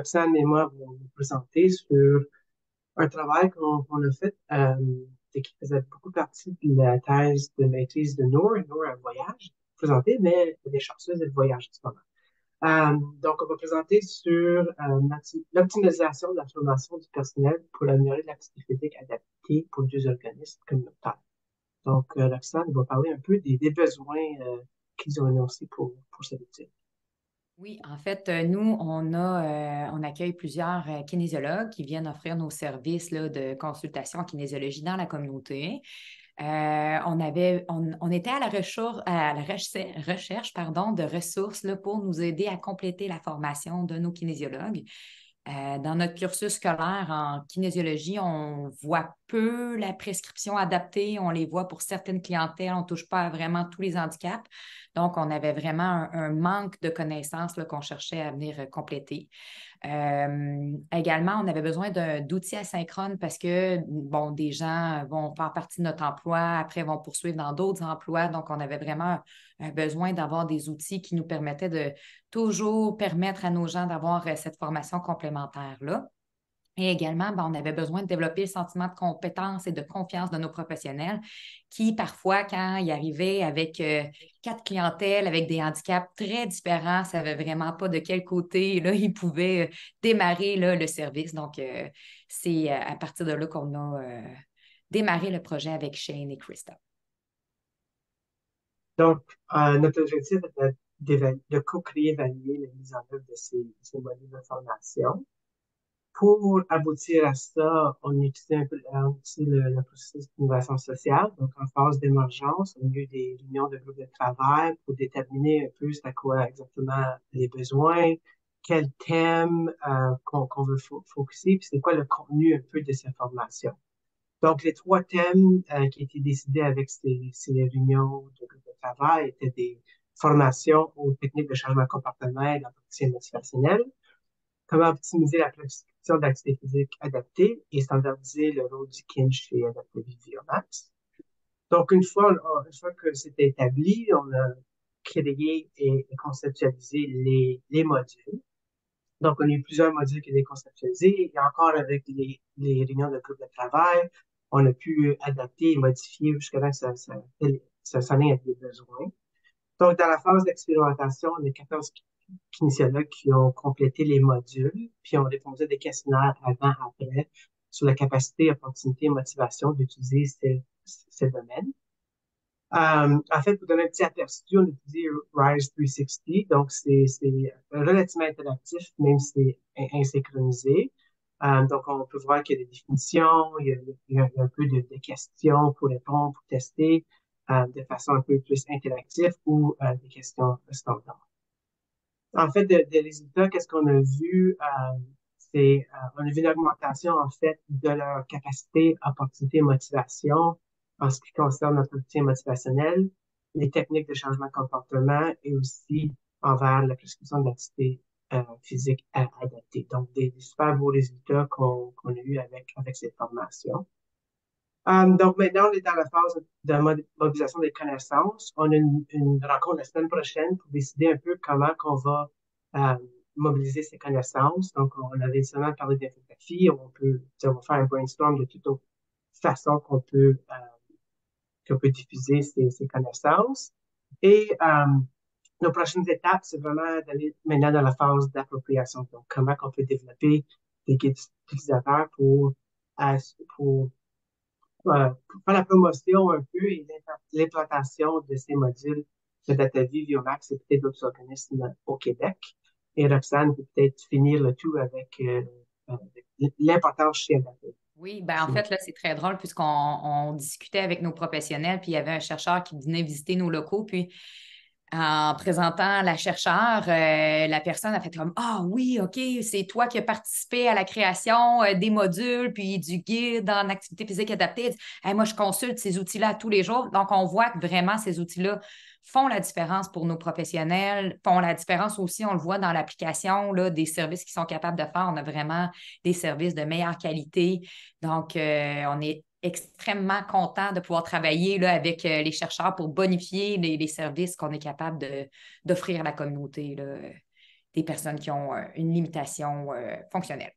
Roxane et moi allons vous présenter sur un travail qu'on a fait et qui faisait beaucoup partie de la thèse de maîtrise de Nour. Nour a un voyage présenté, mais des chercheuses et de voyage en ce moment. Donc, on va présenter sur l'optimisation de la formation du personnel pour améliorer l'activité physique adaptée pour des organismes communautaires. Donc, Roxane va parler un peu des besoins qu'ils ont énoncés pour cette étude. Oui, en fait, nous, on accueille plusieurs kinésiologues qui viennent offrir nos services là, de consultation en kinésiologie dans la communauté. On était à la recherche, pardon, de ressources là, pour nous aider à compléter la formation de nos kinésiologues. Dans notre cursus scolaire en kinésiologie, on voit peu la prescription adaptée. On les voit pour certaines clientèles. On ne touche pas à vraiment tous les handicaps. Donc, on avait vraiment un manque de connaissances là, qu'on cherchait à venir compléter. Également, on avait besoin d'outils asynchrones parce que, bon, des gens vont faire partie de notre emploi, après vont poursuivre dans d'autres emplois. Donc, on avait vraiment un besoin d'avoir des outils qui nous permettaient de toujours permettre à nos gens d'avoir cette formation complémentaire-là. Et également, ben, on avait besoin de développer le sentiment de compétence et de confiance de nos professionnels qui, parfois, quand ils arrivaient avec quatre clientèles, avec des handicaps très différents, ne savaient vraiment pas de quel côté là, ils pouvaient démarrer là, le service. Donc, c'est à partir de là qu'on a démarré le projet avec Shane et Krista. Donc, notre objectif est de co-créer, évaluer la mise en œuvre de ces modules de formation. Pour aboutir à ça, on utilise le processus d'innovation sociale. Donc, en phase d'émergence, on a eu des réunions de groupes de travail pour déterminer un peu c'est à quoi exactement les besoins, quel thème qu'on veut focuser, puis c'est quoi le contenu un peu de ces formations. Donc, les trois thèmes qui étaient décidés avec ces réunions de groupe de travail étaient des formations aux techniques de changement de comportement et d'entretien motivationnel, comment optimiser la prescription d'activité physique adaptée et standardiser le rôle du kin chez Adaptavie Biomax. Donc, une fois que c'était établi, on a créé et conceptualisé les modules. Donc, on a eu plusieurs modules qui étaient conceptualisés et encore avec les réunions de groupe de travail, on a pu adapter et modifier jusqu'à là que ça sonnait à des besoins. Donc, dans la phase d'expérimentation, on a 14 kinésiologues qui ont complété les modules, puis ont répondu à des questionnaires avant-après sur la capacité, opportunité et motivation d'utiliser ces domaines. En fait, pour donner un petit aperçu, on utilise Rise 360, donc c'est relativement interactif, même si c'est insynchronisé. Donc, on peut voir qu'il y a des définitions, il y a un peu de questions pour répondre, pour tester de façon un peu plus interactive ou des questions standards. En fait, des résultats, qu'est-ce qu'on a vu? On a vu une augmentation, en fait, de leur capacité, opportunité et motivation en ce qui concerne notre entretien motivationnel, les techniques de changement de comportement et aussi envers la prescription d'activité physique adaptée. Donc, des super beaux résultats qu'on a eu avec cette formation. Donc maintenant, on est dans la phase de mobilisation des connaissances. On a une rencontre la semaine prochaine pour décider un peu comment qu'on va euh, mobiliser ces connaissances. Donc, on avait seulement parlé d'infographie. On va faire un brainstorm de toute autre façon qu'on peut diffuser ces connaissances. Et nos prochaines étapes, c'est vraiment d'aller maintenant dans la phase d'appropriation. Donc, comment on peut développer des guides utilisateurs euh, pour pour faire la promotion un peu et l'implantation de ces modules de DataVie, Biomax et peut-être d'autres organismes au Québec. Et Roxane peut peut-être finir le tout avec l'importance chez DataVie. Oui, ben en fait, là, c'est très drôle puisqu'on discutait avec nos professionnels, puis il y avait un chercheur qui venait visiter nos locaux, puis en présentant la chercheure, la personne a fait comme ah oui, OK, c'est toi qui as participé à la création des modules puis du guide en activité physique adaptée. Elle dit, hey, moi, je consulte ces outils-là tous les jours. Donc, on voit que vraiment ces outils-là font la différence pour nos professionnels, font la différence aussi, on le voit dans l'application là, des services qui sont capables de faire. On a vraiment des services de meilleure qualité. Donc, on est extrêmement content de pouvoir travailler là, avec les chercheurs pour bonifier les services qu'on est capable d'offrir à la communauté là. des personnes qui ont une limitation fonctionnelle.